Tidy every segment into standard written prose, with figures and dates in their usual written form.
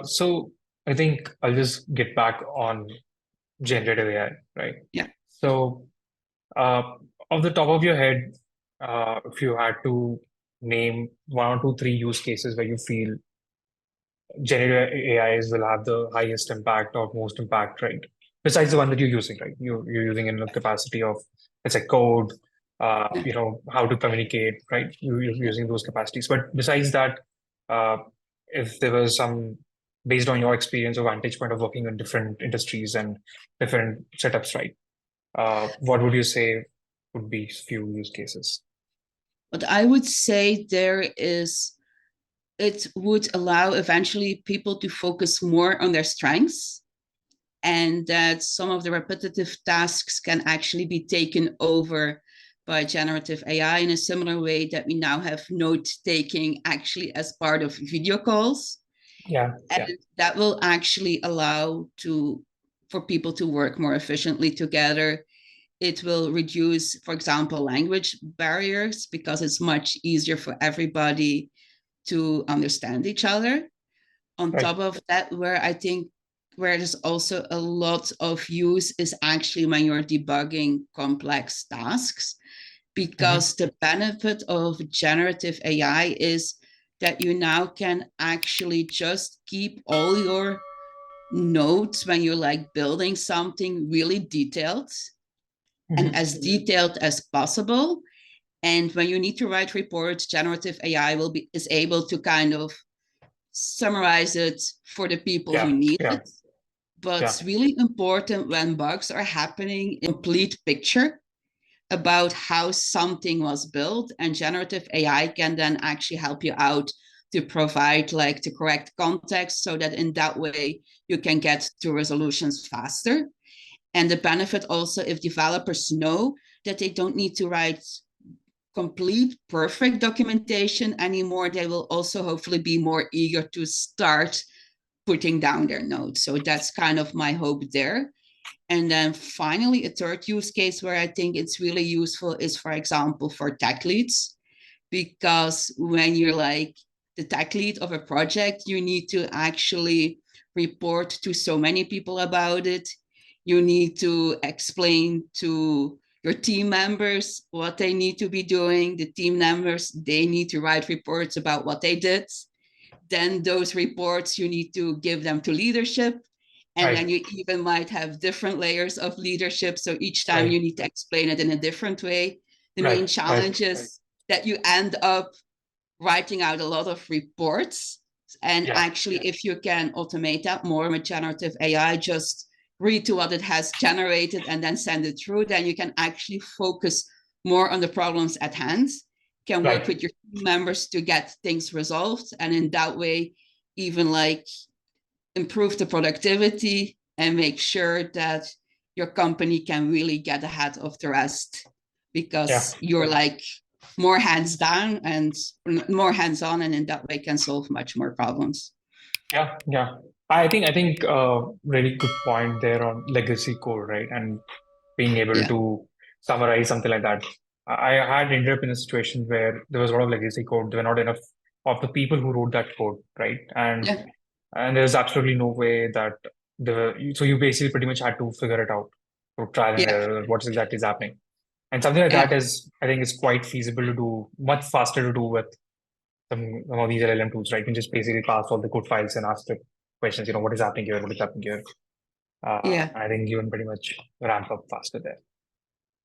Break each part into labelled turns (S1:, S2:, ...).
S1: So I think I'll just get back on generative AI, right?
S2: Yeah.
S1: So, uh, off the top of your head, if you had to name one or two, three use cases where you feel generative AIs will have the highest impact or most impact, right? Besides the one that you're using, right? You're using in the capacity of, let's say, code,
S2: Yeah.
S1: how to communicate, right? You're
S2: Yeah.
S1: using those capacities. But besides that, uh, if there was some, based on your experience or vantage point of working in different industries and different setups, right? What would you say would be few use cases?
S2: But I would say it would allow eventually people to focus more on their strengths, and that some of the repetitive tasks can actually be taken over by generative AI in a similar way that we now have note taking actually as part of video calls.
S1: Yeah,
S2: And
S1: yeah,
S2: that will actually allow for people to work more efficiently together. It will reduce, for example, language barriers because it's much easier for everybody to understand each other. On
S1: right.
S2: top of that, where there's also a lot of use is actually when you're debugging complex tasks,
S1: Hmm.
S2: because the benefit of generative AI is that you now can actually just keep all your notes when you're like building something really detailed and
S1: Hmm.
S2: as detailed as possible. And when you need to write reports, generative AI is able to kind of summarize it for the people who
S1: Yeah,
S2: need
S1: yeah,
S2: it. But
S1: yeah,
S2: it's really important when bugs are happening, a complete picture about how something was built, and generative AI can then actually help you out to provide like the correct context so that in that way you can get to resolutions faster. And the benefit also, if developers know that they don't need to write complete perfect documentation anymore, they will also hopefully be more eager to start putting down their notes. So that's kind of my hope there. And then finally, a third use case where I think it's really useful is, for example, for tech leads, because when you're like the tech lead of a project, you need to actually report to so many people about it. You need to explain to your team members what they need to be doing. The team members, they need to write reports about what they did. Then those reports, you need to give them to leadership. And
S1: right,
S2: then you even might have different layers of leadership. So each time
S1: right,
S2: you need to explain it in a different way. The main
S1: right, right.
S2: challenge is that you end up writing out a lot of reports. And
S1: Yeah,
S2: actually, if you can automate that more with generative AI, just read to what it has generated and then send it through, then you can actually focus more on the problems at hand, can work
S1: right.
S2: with your team members to get things resolved. And in that way, even like improve the productivity and make sure that your company can really get ahead of the rest,
S1: Yeah,
S2: because you're like more hands down and more hands on, and in that way can solve much more problems.
S1: yeah, yeah. I think really good point there on legacy code, right? And being able
S2: Yeah.
S1: to summarize something like that. I had ended up in a situation where there was a lot of legacy code. There were not enough of the people who wrote that code, right?
S2: Yeah.
S1: And there's absolutely no way that so you basically pretty much had to figure it out through trial and
S2: Yeah.
S1: error, what exactly is happening. And something like
S2: Yeah.
S1: that is, I think, is quite feasible to do, much faster to do with some of these LLM tools, right? You can just basically pass all the code files and ask the questions, what is happening here, what is happening here.
S2: Yeah.
S1: I think you can pretty much ramp up faster there.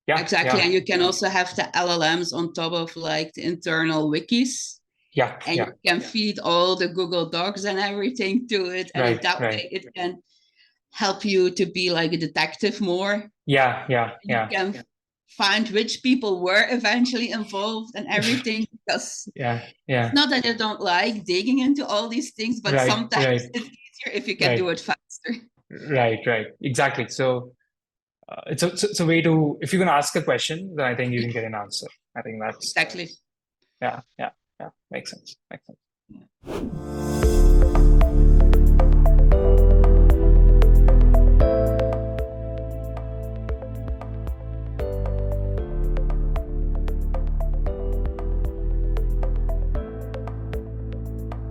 S1: Yeah,
S2: Exactly.
S1: yeah,
S2: And you can also have the LLMs on top of like the internal wikis,
S1: yeah,
S2: and
S1: yeah.
S2: you can feed all the Google Docs and everything to it. And in
S1: Right,
S2: that
S1: right.
S2: way, it can help you to be like a detective more.
S1: Yeah, yeah,
S2: You
S1: yeah,
S2: can find which people were eventually involved and everything, because
S1: yeah,
S2: it's
S1: yeah.
S2: not that you don't like digging into all these things, but
S1: Right,
S2: sometimes
S1: right,
S2: it's easier if you can do
S1: right,
S2: it faster.
S1: right, right. Exactly. So it's a way to, if you can ask a question, then I think you
S2: Yeah,
S1: can get an answer. I think that's,
S2: exactly.
S1: yeah, yeah, yeah. Makes sense. Makes sense.
S2: Yeah.